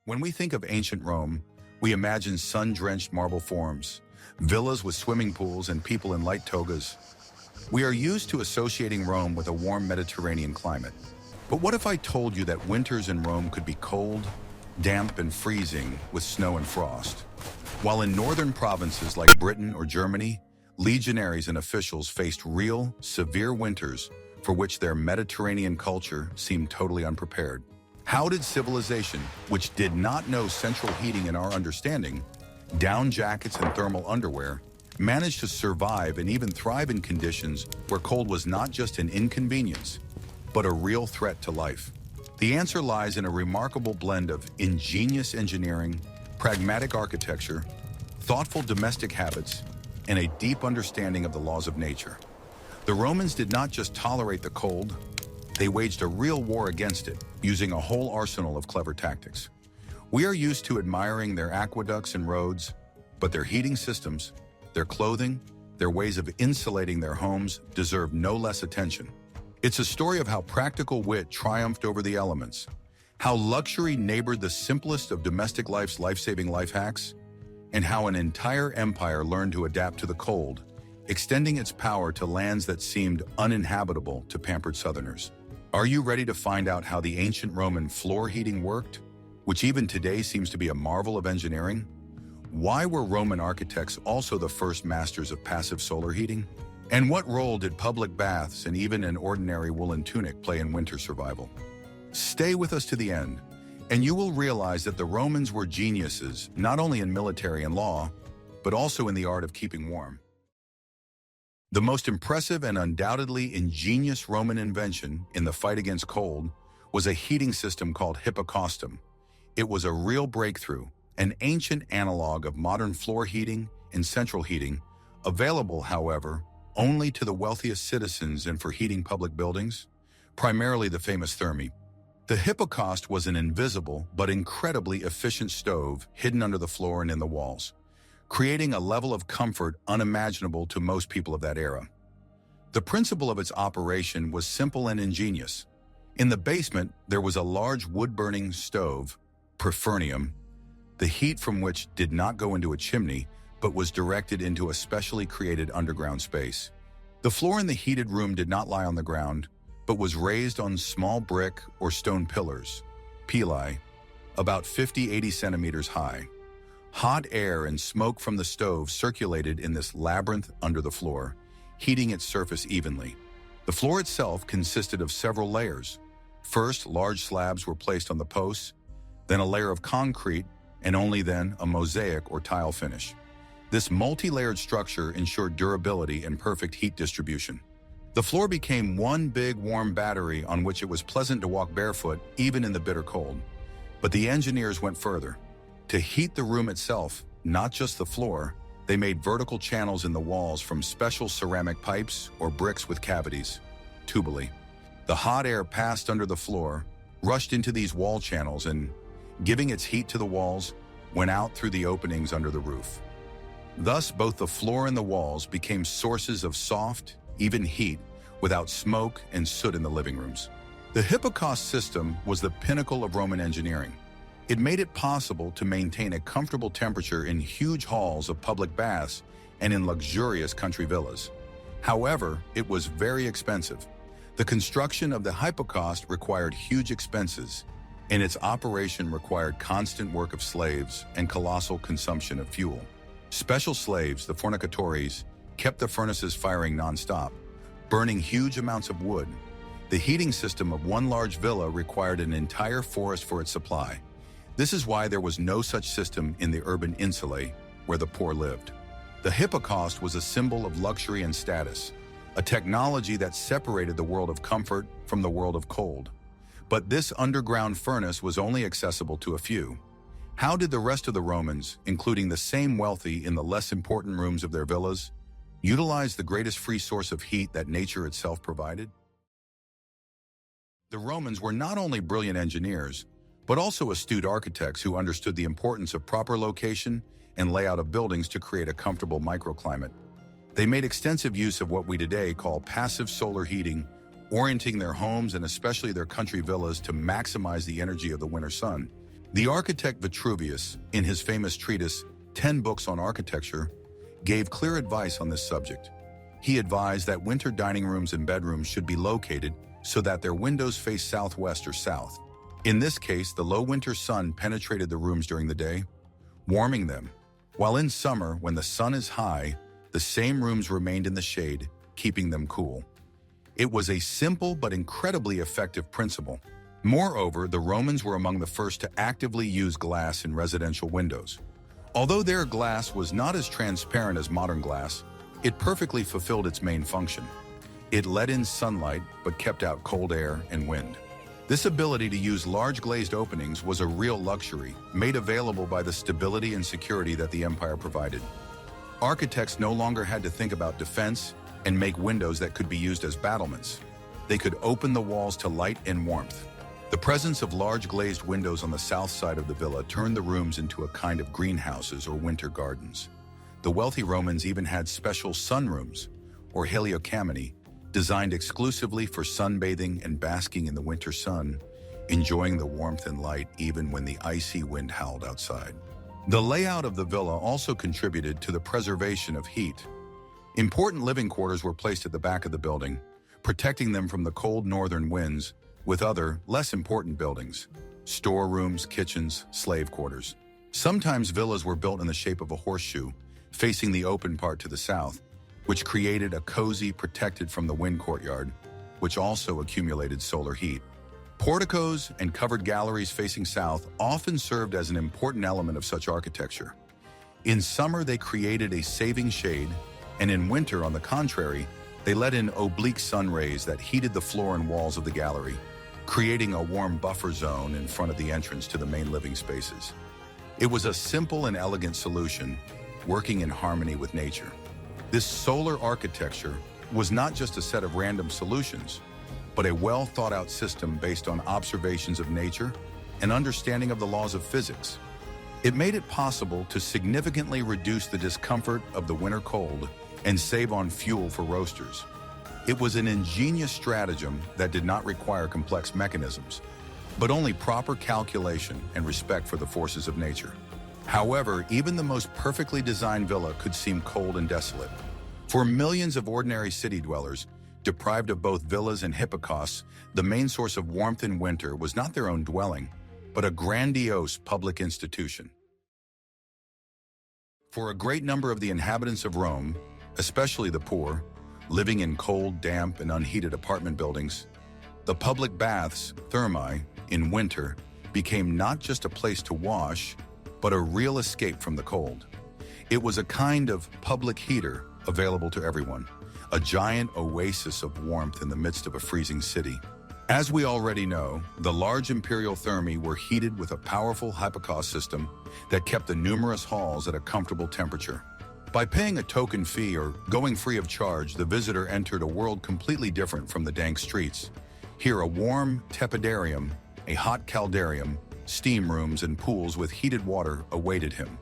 When we think of ancient Rome, we imagine sun-drenched marble forms, villas with swimming pools and people in light togas. We are used to associating Rome with a warm Mediterranean climate. But what if I told you that winters in Rome could be cold, damp, and freezing with snow and frost? While in northern provinces like Britain or Germany, legionaries and officials faced real, severe winters for which their Mediterranean culture seemed totally unprepared. How did civilization, which did not know central heating in our understanding, down jackets and thermal underwear, manage to survive and even thrive in conditions where cold was not just an inconvenience, but a real threat to life? The answer lies in a remarkable blend of ingenious engineering, pragmatic architecture, thoughtful domestic habits, and a deep understanding of the laws of nature. The Romans did not just tolerate the cold, they waged a real war against it, using a whole arsenal of clever tactics. We are used to admiring their aqueducts and roads, but their heating systems, their clothing, their ways of insulating their homes deserve no less attention. It's a story of how practical wit triumphed over the elements, how luxury neighbored the simplest of domestic life's life-saving life hacks, and how an entire empire learned to adapt to the cold, extending its power to lands that seemed uninhabitable to pampered Southerners. Are you ready to find out how the ancient Roman floor heating worked, which even today seems to be a marvel of engineering? Why were Roman architects also the first masters of passive solar heating? And what role did public baths and even an ordinary woolen tunic play in winter survival? Stay with us to the end, and you will realize that the Romans were geniuses not only in military and law, but also in the art of keeping warm. The most impressive and undoubtedly ingenious Roman invention in the fight against cold was a heating system called Hypocaustum. It was a real breakthrough, an ancient analog of modern floor heating and central heating, available, however, only to the wealthiest citizens and for heating public buildings, primarily the famous thermi. The Hypocaust was an invisible but incredibly efficient stove hidden under the floor and in the walls, creating a level of comfort unimaginable to most people of that era. The principle of its operation was simple and ingenious. In the basement, there was a large wood-burning stove, perfernium, the heat from which did not go into a chimney, but was directed into a specially created underground space. The floor in the heated room did not lie on the ground, but was raised on small brick or stone pillars, pili, about 50-80 centimeters high. Hot air and smoke from the stove circulated in this labyrinth under the floor, heating its surface evenly. The floor itself consisted of several layers. First, large slabs were placed on the posts, then a layer of concrete, and only then a mosaic or tile finish. This multi-layered structure ensured durability and perfect heat distribution. The floor became one big warm battery on which it was pleasant to walk barefoot even in the bitter cold. But the engineers went further. To heat the room itself, not just the floor, they made vertical channels in the walls from special ceramic pipes or bricks with cavities, tubuli. The hot air passed under the floor, rushed into these wall channels and, giving its heat to the walls, went out through the openings under the roof. Thus, both the floor and the walls became sources of soft, even heat without smoke and soot in the living rooms. The Hippocaust system was the pinnacle of Roman engineering. It made it possible to maintain a comfortable temperature in huge halls of public baths and in luxurious country villas. However, it was very expensive. The construction of the Hypocaust required huge expenses, and its operation required constant work of slaves and colossal consumption of fuel. Special slaves, the fornicatores, kept the furnaces firing non-stop, burning huge amounts of wood. The heating system of one large villa required an entire forest for its supply. This is why there was no such system in the urban insulae, where the poor lived. The Hypocaust was a symbol of luxury and status, a technology that separated the world of comfort from the world of cold. But this underground furnace was only accessible to a few. How did the rest of the Romans, including the same wealthy in the less important rooms of their villas, utilize the greatest free source of heat that nature itself provided? The Romans were not only brilliant engineers, but also astute architects who understood the importance of proper location and layout of buildings to create a comfortable microclimate. They made extensive use of what we today call passive solar heating, orienting their homes and especially their country villas to maximize the energy of the winter sun. The architect Vitruvius, in his famous treatise, 10 Books on Architecture, gave clear advice on this subject. He advised that winter dining rooms and bedrooms should be located so that their windows face southwest or south. In this case, the low winter sun penetrated the rooms during the day, warming them, while in summer, when the sun is high, the same rooms remained in the shade, keeping them cool. It was a simple but incredibly effective principle. Moreover, the Romans were among the first to actively use glass in residential windows. Although their glass was not as transparent as modern glass, it perfectly fulfilled its main function. It let in sunlight but kept out cold air and wind. This ability to use large glazed openings was a real luxury, made available by the stability and security that the empire provided. Architects no longer had to think about defense and make windows that could be used as battlements. They could open the walls to light and warmth. The presence of large glazed windows on the south side of the villa turned the rooms into a kind of greenhouses or winter gardens. The wealthy Romans even had special sunrooms, or heliocamini, designed exclusively for sunbathing and basking in the winter sun, enjoying the warmth and light even when the icy wind howled outside. The layout of the villa also contributed to the preservation of heat. Important living quarters were placed at the back of the building, protecting them from the cold northern winds, with other, less important buildings, storerooms, kitchens, slave quarters. Sometimes villas were built in the shape of a horseshoe, facing the open part to the south, which created a cozy, protected from the wind courtyard, which also accumulated solar heat. Porticos and covered galleries facing south often served as an important element of such architecture. In summer, they created a saving shade, and in winter, on the contrary, they let in oblique sun rays that heated the floor and walls of the gallery, creating a warm buffer zone in front of the entrance to the main living spaces. It was a simple and elegant solution, working in harmony with nature. This solar architecture was not just a set of random solutions, but a well-thought-out system based on observations of nature and understanding of the laws of physics. It made it possible to significantly reduce the discomfort of the winter cold and save on fuel for roasters. It was an ingenious stratagem that did not require complex mechanisms, but only proper calculation and respect for the forces of nature. However, even the most perfectly designed villa could seem cold and desolate. For millions of ordinary city dwellers, deprived of both villas and hippocausts, the main source of warmth in winter was not their own dwelling, but a grandiose public institution. For a great number of the inhabitants of Rome, especially the poor, living in cold, damp, and unheated apartment buildings, the public baths, thermae, in winter became not just a place to wash, but a real escape from the cold. It was a kind of public heater available to everyone, a giant oasis of warmth in the midst of a freezing city. As we already know, the large imperial thermae were heated with a powerful Hypocaust system that kept the numerous halls at a comfortable temperature. By paying a token fee or going free of charge, the visitor entered a world completely different from the dank streets. Here, a warm tepidarium, a hot caldarium, steam rooms, and pools with heated water awaited him.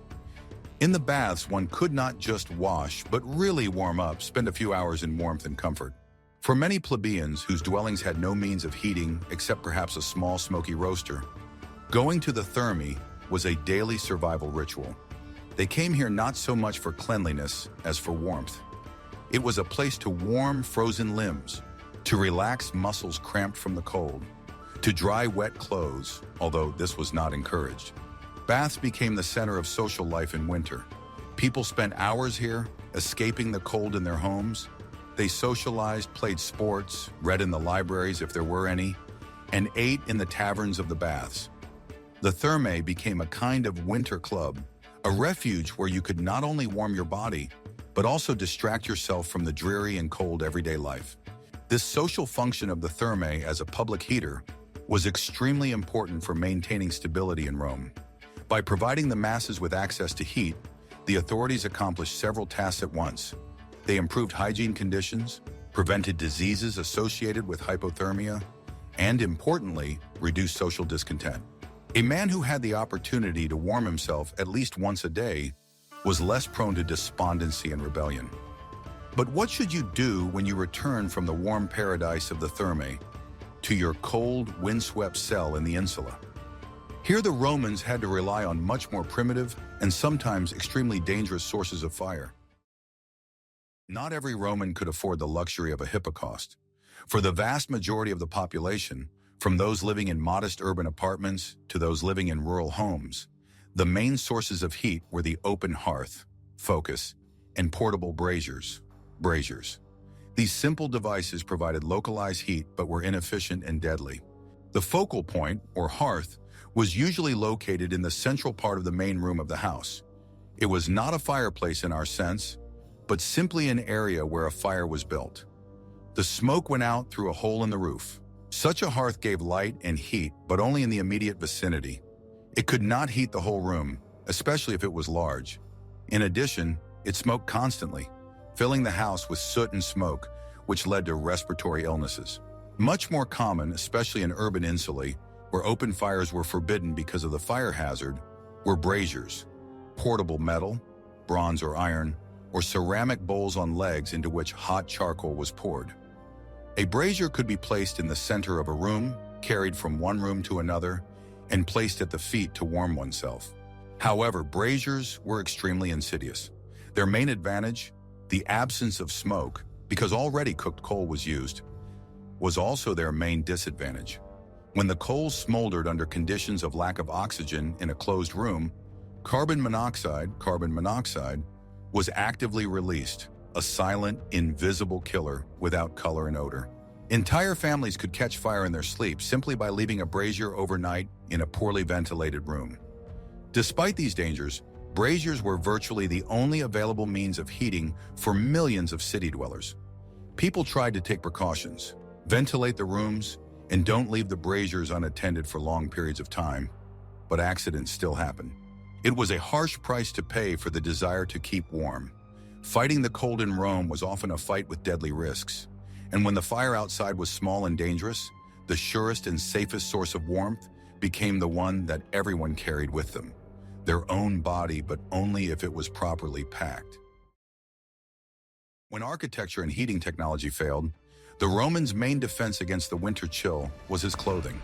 In the baths, one could not just wash, but really warm up, spend a few hours in warmth and comfort. For many plebeians whose dwellings had no means of heating except perhaps a small smoky roaster, going to the thermae was a daily survival ritual. They came here not so much for cleanliness as for warmth. It was a place to warm frozen limbs, to relax muscles cramped from the cold, to dry wet clothes, although this was not encouraged. Baths became the center of social life in winter. People spent hours here, escaping the cold in their homes. They socialized, played sports, read in the libraries if there were any, and ate in the taverns of the baths. The thermae became a kind of winter club, a refuge where you could not only warm your body, but also distract yourself from the dreary and cold everyday life. This social function of the thermae as a public heater was extremely important for maintaining stability in Rome. By providing the masses with access to heat, the authorities accomplished several tasks at once. They improved hygiene conditions, prevented diseases associated with hypothermia, and importantly, reduced social discontent. A man who had the opportunity to warm himself at least once a day was less prone to despondency and rebellion. But what should you do when you return from the warm paradise of the thermae to your cold, windswept cell in the insula? Here the Romans had to rely on much more primitive and sometimes extremely dangerous sources of fire. Not every Roman could afford the luxury of a Hypocaust. For the vast majority of the population, from those living in modest urban apartments to those living in rural homes, the main sources of heat were the open hearth, focus, and portable braziers. These simple devices provided localized heat but were inefficient and deadly. The focal point, or hearth, was usually located in the central part of the main room of the house. It was not a fireplace in our sense, but simply an area where a fire was built. The smoke went out through a hole in the roof. Such a hearth gave light and heat, but only in the immediate vicinity. It could not heat the whole room, especially if it was large. In addition, it smoked constantly, filling the house with soot and smoke, which led to respiratory illnesses. Much more common, especially in urban insulae, where open fires were forbidden because of the fire hazard, were braziers, portable metal, bronze or iron, or ceramic bowls on legs into which hot charcoal was poured. A brazier could be placed in the center of a room, carried from one room to another, and placed at the feet to warm oneself. However, braziers were extremely insidious. Their main advantage, the absence of smoke, because already cooked coal was used, was also their main disadvantage. When the coals smoldered under conditions of lack of oxygen in a closed room, carbon monoxide was actively released, a silent, invisible killer without color and odor. Entire families could catch fire in their sleep simply by leaving a brazier overnight in a poorly ventilated room. Despite these dangers, braziers were virtually the only available means of heating for millions of city dwellers. People tried to take precautions, ventilate the rooms, and don't leave the braziers unattended for long periods of time, but accidents still happen. It was a harsh price to pay for the desire to keep warm. Fighting the cold in Rome was often a fight with deadly risks, and when the fire outside was small and dangerous, the surest and safest source of warmth became the one that everyone carried with them, their own body, but only if it was properly packed. When architecture and heating technology failed, the Romans' main defense against the winter chill was his clothing.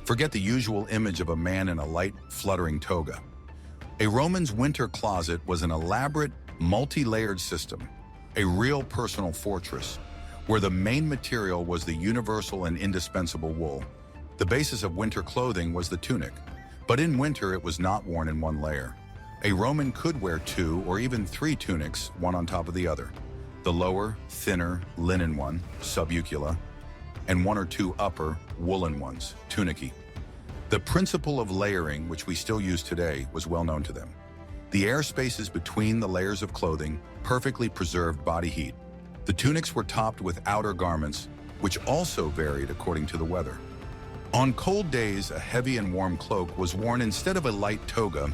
Forget the usual image of a man in a light, fluttering toga. A Roman's winter closet was an elaborate, multi-layered system, a real personal fortress, where the main material was the universal and indispensable wool. The basis of winter clothing was the tunic, but in winter it was not worn in one layer. A Roman could wear 2 or even 3 tunics, one on top of the other. The lower, thinner, linen one, subucula, and 1 or 2 upper, woolen ones, tunici. The principle of layering, which we still use today, was well known to them. The air spaces between the layers of clothing perfectly preserved body heat. The tunics were topped with outer garments, which also varied according to the weather. On cold days, a heavy and warm cloak was worn instead of a light toga,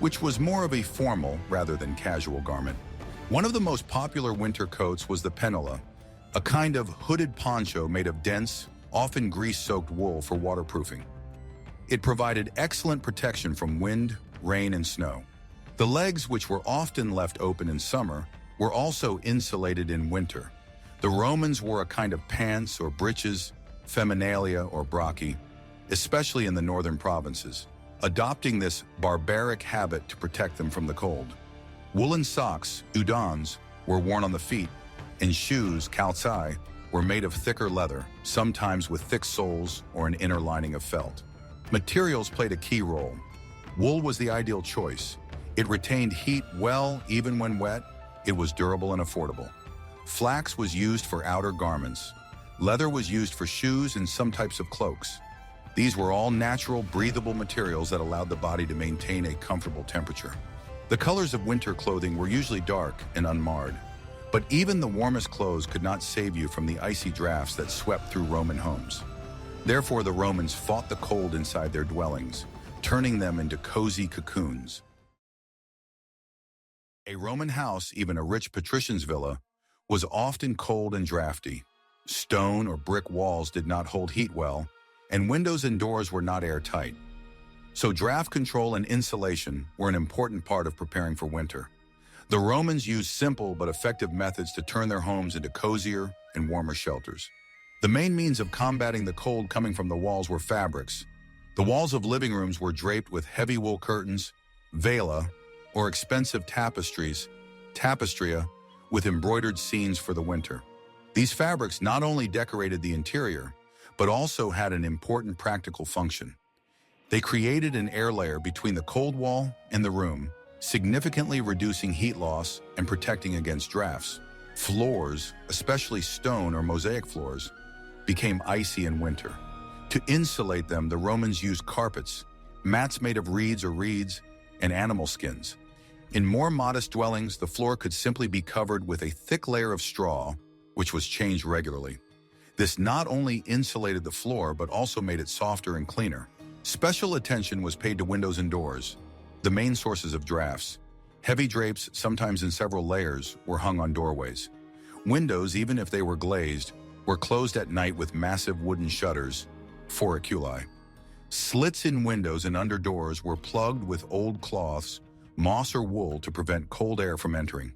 which was more of a formal rather than casual garment. One of the most popular winter coats was the penula, a kind of hooded poncho made of dense, often grease-soaked wool for waterproofing. It provided excellent protection from wind, rain, and snow. The legs, which were often left open in summer, were also insulated in winter. The Romans wore a kind of pants or breeches, feminalia or bracci, especially in the northern provinces, adopting this barbaric habit to protect them from the cold. Woolen socks, udons, were worn on the feet, and shoes, calzai, were made of thicker leather, sometimes with thick soles or an inner lining of felt. Materials played a key role. Wool was the ideal choice. It retained heat well even when wet. It was durable and affordable. Flax was used for outer garments. Leather was used for shoes and some types of cloaks. These were all natural, breathable materials that allowed the body to maintain a comfortable temperature. The colors of winter clothing were usually dark and unmarred, but even the warmest clothes could not save you from the icy drafts that swept through Roman homes. Therefore, the Romans fought the cold inside their dwellings, turning them into cozy cocoons. A Roman house, even a rich patrician's villa, was often cold and drafty. Stone or brick walls did not hold heat well, and windows and doors were not airtight. So draft control and insulation were an important part of preparing for winter. The Romans used simple but effective methods to turn their homes into cozier and warmer shelters. The main means of combating the cold coming from the walls were fabrics. The walls of living rooms were draped with heavy wool curtains, vela, or expensive tapestries, tapestria, with embroidered scenes for the winter. These fabrics not only decorated the interior, but also had an important practical function. They created an air layer between the cold wall and the room, significantly reducing heat loss and protecting against drafts. Floors, especially stone or mosaic floors, became icy in winter. To insulate them, the Romans used carpets, mats made of reeds, and animal skins. In more modest dwellings, the floor could simply be covered with a thick layer of straw, which was changed regularly. This not only insulated the floor, but also made it softer and cleaner. Special attention was paid to windows and doors, the main sources of drafts. Heavy drapes, sometimes in several layers, were hung on doorways. Windows, even if they were glazed, were closed at night with massive wooden shutters, foriculi. Slits in windows and under doors were plugged with old cloths, moss or wool to prevent cold air from entering.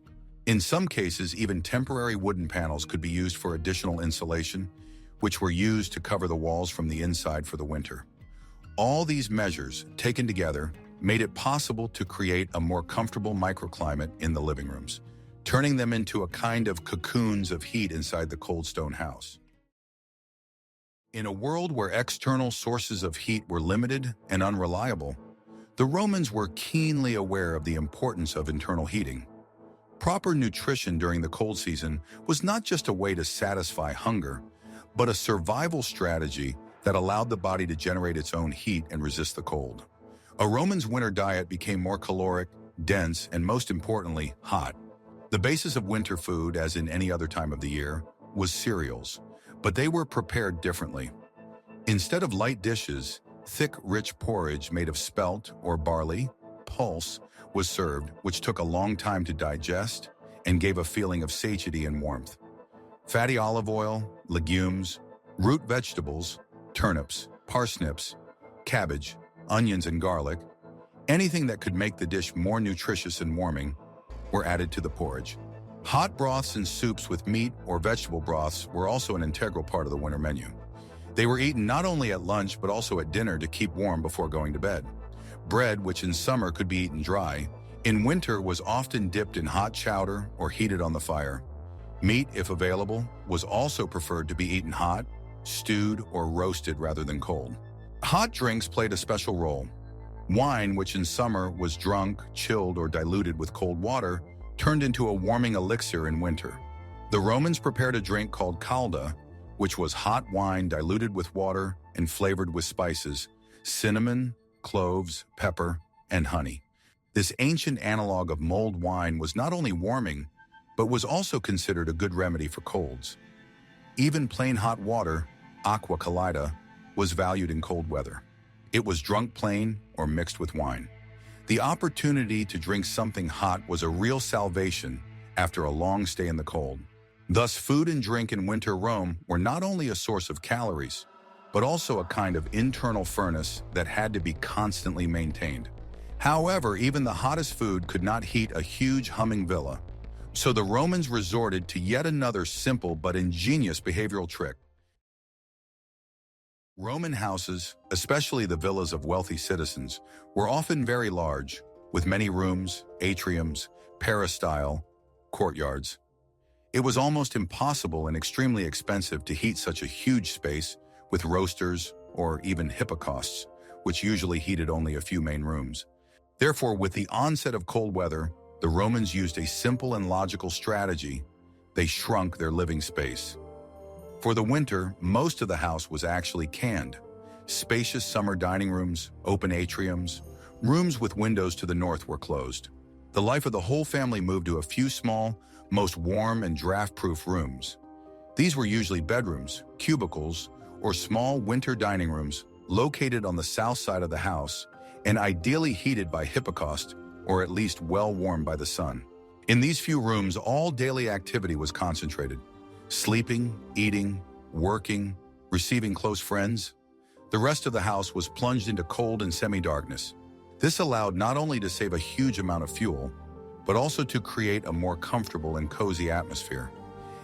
In some cases, even temporary wooden panels could be used for additional insulation, which were used to cover the walls from the inside for the winter. All these measures, taken together, made it possible to create a more comfortable microclimate in the living rooms, turning them into a kind of cocoons of heat inside the cold stone house. In a world where external sources of heat were limited and unreliable, the Romans were keenly aware of the importance of internal heating. Proper nutrition during the cold season was not just a way to satisfy hunger, but a survival strategy that allowed the body to generate its own heat and resist the cold. A Roman's winter diet became more caloric, dense, and most importantly, hot. The basis of winter food, as in any other time of the year, was cereals, but they were prepared differently. Instead of light dishes, thick, rich porridge made of spelt or barley, pulse, was served, which took a long time to digest and gave a feeling of satiety and warmth. Fatty olive oil, legumes, root vegetables, turnips, parsnips, cabbage, onions, and garlic, anything that could make the dish more nutritious and warming, were added to the porridge. Hot broths and soups with meat or vegetable broths were also an integral part of the winter menu. They were eaten not only at lunch but also at dinner to keep warm before going to bed. Bread, which in summer could be eaten dry, in winter was often dipped in hot chowder or heated on the fire. Meat, if available, was also preferred to be eaten hot, stewed, or roasted rather than cold. Hot drinks played a special role. Wine, which in summer was drunk, chilled, or diluted with cold water, turned into a warming elixir in winter. The Romans prepared a drink called calda, which was hot wine diluted with water and flavored with spices, cinnamon, cloves, pepper, and honey. This ancient analog of mulled wine was not only warming, but was also considered a good remedy for colds. Even plain hot water, aqua calida, was valued in cold weather. It was drunk plain or mixed with wine. The opportunity to drink something hot was a real salvation after a long stay in the cold. Thus, food and drink in winter Rome were not only a source of calories, but also a kind of internal furnace that had to be constantly maintained. However, even the hottest food could not heat a huge humming villa. So the Romans resorted to yet another simple but ingenious behavioral trick. Roman houses, especially the villas of wealthy citizens, were often very large, with many rooms, atriums, peristyle, courtyards. It was almost impossible and extremely expensive to heat such a huge space with roasters or even hippocausts, which usually heated only a few main rooms. Therefore, with the onset of cold weather, the Romans used a simple and logical strategy. They shrunk their living space. For the winter, most of the house was actually canned. Spacious summer dining rooms, open atriums, rooms with windows to the north were closed. The life of the whole family moved to a few small, most warm and draft-proof rooms. These were usually bedrooms, cubicles, or small winter dining rooms located on the south side of the house and ideally heated by Hypocaust, or at least well warmed by the sun. In these few rooms, all daily activity was concentrated. Sleeping, eating, working, receiving close friends. The rest of the house was plunged into cold and semi-darkness. This allowed not only to save a huge amount of fuel, but also to create a more comfortable and cozy atmosphere.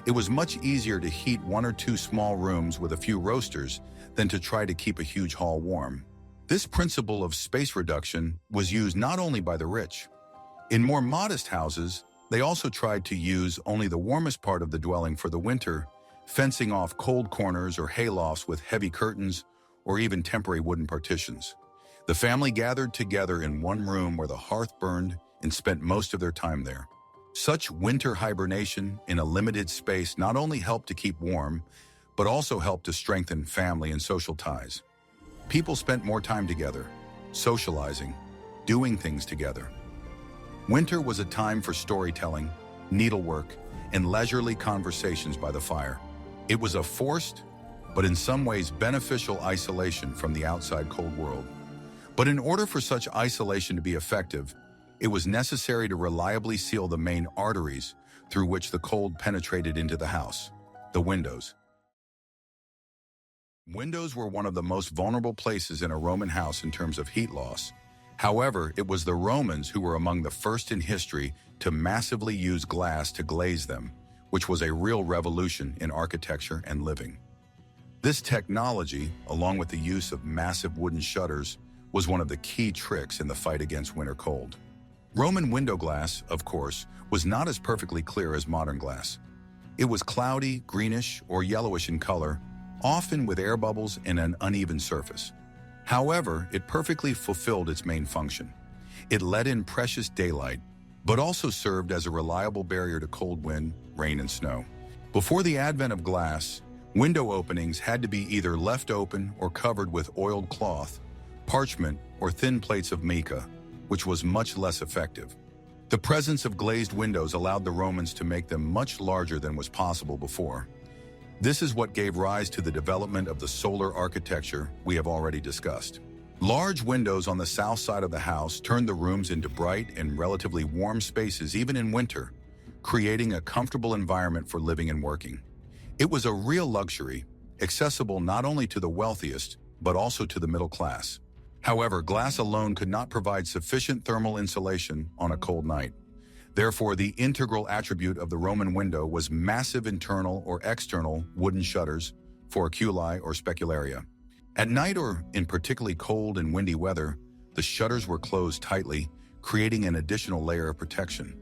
It was much easier to heat one or two small rooms with a few roasters than to try to keep a huge hall warm. This principle of space reduction was used not only by the rich. In more modest houses, they also tried to use only the warmest part of the dwelling for the winter, fencing off cold corners or haylofts with heavy curtains or even temporary wooden partitions. The family gathered together in one room where the hearth burned and spent most of their time there. Such winter hibernation in a limited space not only helped to keep warm, but also helped to strengthen family and social ties. People spent more time together, socializing, doing things together. Winter was a time for storytelling, needlework, and leisurely conversations by the fire. It was a forced, but in some ways beneficial isolation from the outside cold world. But in order for such isolation to be effective, it was necessary to reliably seal the main arteries through which the cold penetrated into the house, the windows. Windows were one of the most vulnerable places in a Roman house in terms of heat loss. However, it was the Romans who were among the first in history to massively use glass to glaze them, which was a real revolution in architecture and living. This technology, along with the use of massive wooden shutters, was one of the key tricks in the fight against winter cold. Roman window glass, of course, was not as perfectly clear as modern glass. It was cloudy, greenish, or yellowish in color, often with air bubbles and an uneven surface. However, it perfectly fulfilled its main function. It let in precious daylight, but also served as a reliable barrier to cold wind, rain, and snow. Before the advent of glass, window openings had to be either left open or covered with oiled cloth, parchment, or thin plates of mica, which was much less effective. The presence of glazed windows allowed the Romans to make them much larger than was possible before. This is what gave rise to the development of the solar architecture we have already discussed. Large windows on the south side of the house turned the rooms into bright and relatively warm spaces even in winter, creating a comfortable environment for living and working. It was a real luxury, accessible not only to the wealthiest, but also to the middle class. However, glass alone could not provide sufficient thermal insulation on a cold night. Therefore, the integral attribute of the Roman window was massive internal or external wooden shutters for oculi or specularia. At night or in particularly cold and windy weather, the shutters were closed tightly, creating an additional layer of protection.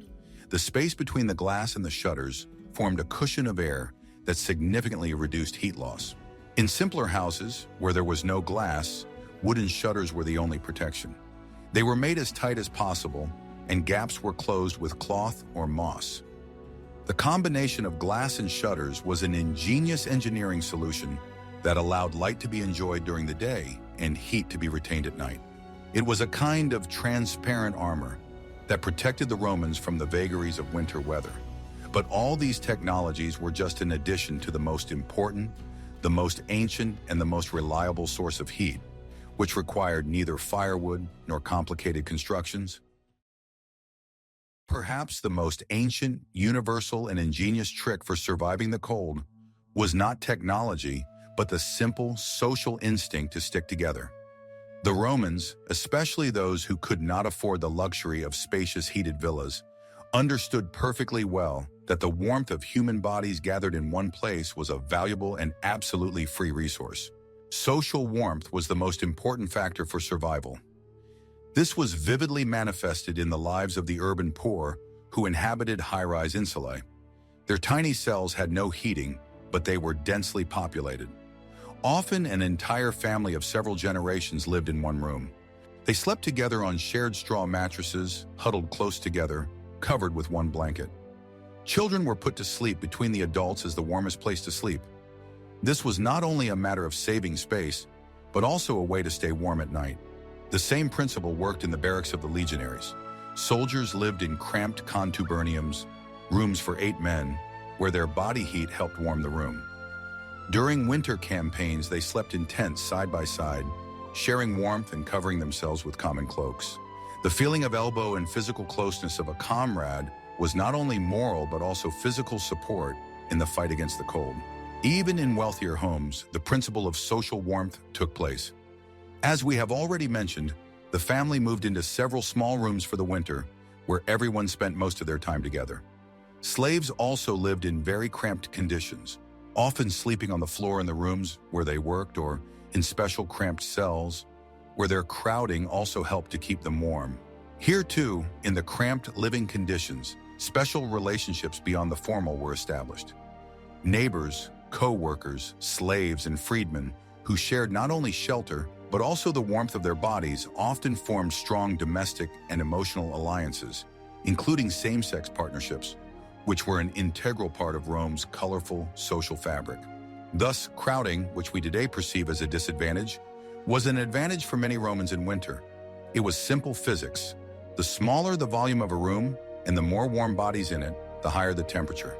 The space between the glass and the shutters formed a cushion of air that significantly reduced heat loss. In simpler houses, where there was no glass, wooden shutters were the only protection. They were made as tight as possible, and gaps were closed with cloth or moss. The combination of glass and shutters was an ingenious engineering solution that allowed light to be enjoyed during the day and heat to be retained at night. It was a kind of transparent armor that protected the Romans from the vagaries of winter weather. But all these technologies were just an addition to the most important, the most ancient, and the most reliable source of heat, which required neither firewood nor complicated constructions. Perhaps the most ancient, universal, and ingenious trick for surviving the cold was not technology, but the simple social instinct to stick together. The Romans, especially those who could not afford the luxury of spacious heated villas, understood perfectly well that the warmth of human bodies gathered in one place was a valuable and absolutely free resource. Social warmth was the most important factor for survival. This was vividly manifested in the lives of the urban poor who inhabited high-rise insulae. Their tiny cells had no heating, but they were densely populated. Often an entire family of several generations lived in one room. They slept together on shared straw mattresses, huddled close together, covered with one blanket. Children were put to sleep between the adults as the warmest place to sleep. This was not only a matter of saving space, but also a way to stay warm at night. The same principle worked in the barracks of the legionaries. Soldiers lived in cramped contuberniums, rooms for 8 men, where their body heat helped warm the room. During winter campaigns, they slept in tents side by side, sharing warmth and covering themselves with common cloaks. The feeling of elbow and physical closeness of a comrade was not only moral but also physical support in the fight against the cold. Even in wealthier homes, the principle of social warmth took place. As we have already mentioned, the family moved into several small rooms for the winter, where everyone spent most of their time together. Slaves also lived in very cramped conditions, often sleeping on the floor in the rooms where they worked or in special cramped cells, where their crowding also helped to keep them warm. Here too, in the cramped living conditions, special relationships beyond the formal were established. Neighbors, co-workers, slaves, and freedmen who shared not only shelter, but also the warmth of their bodies often formed strong domestic and emotional alliances, including same-sex partnerships, which were an integral part of Rome's colorful social fabric. Thus, crowding, which we today perceive as a disadvantage, was an advantage for many Romans in winter. It was simple physics. The smaller the volume of a room and the more warm bodies in it, the higher the temperature.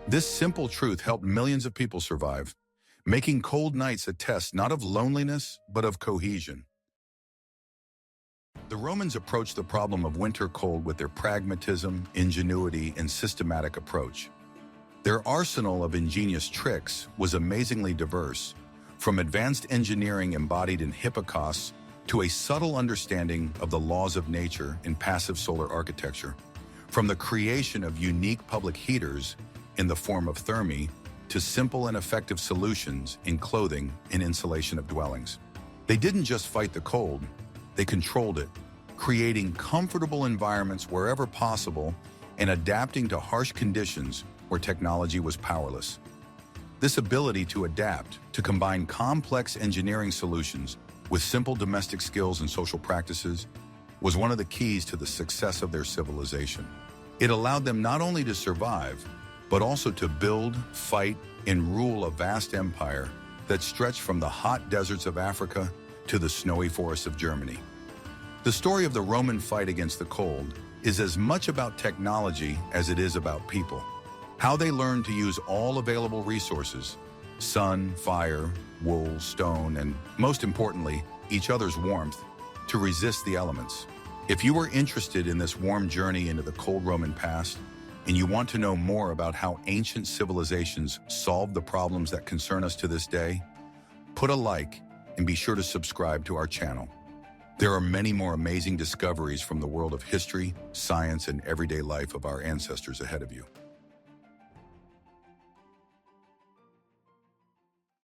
This simple truth helped millions of people survive, making cold nights a test not of loneliness, but of cohesion. The Romans approached the problem of winter cold with their pragmatism, ingenuity, and systematic approach. Their arsenal of ingenious tricks was amazingly diverse, from advanced engineering embodied in Hypocaust to a subtle understanding of the laws of nature in passive solar architecture, from the creation of unique public heaters in the form of thermi to simple and effective solutions in clothing and insulation of dwellings. They didn't just fight the cold, they controlled it, creating comfortable environments wherever possible and adapting to harsh conditions where technology was powerless. This ability to adapt, to combine complex engineering solutions with simple domestic skills and social practices, was one of the keys to the success of their civilization. It allowed them not only to survive, but also to build, fight, and rule a vast empire that stretched from the hot deserts of Africa to the snowy forests of Germany. The story of the Roman fight against the cold is as much about technology as it is about people. How they learned to use all available resources, sun, fire, wool, stone, and most importantly, each other's warmth, to resist the elements. If you are interested in this warm journey into the cold Roman past, and you want to know more about how ancient civilizations solved the problems that concern us to this day, put a like and be sure to subscribe to our channel. There are many more amazing discoveries from the world of history, science, and everyday life of our ancestors ahead of you.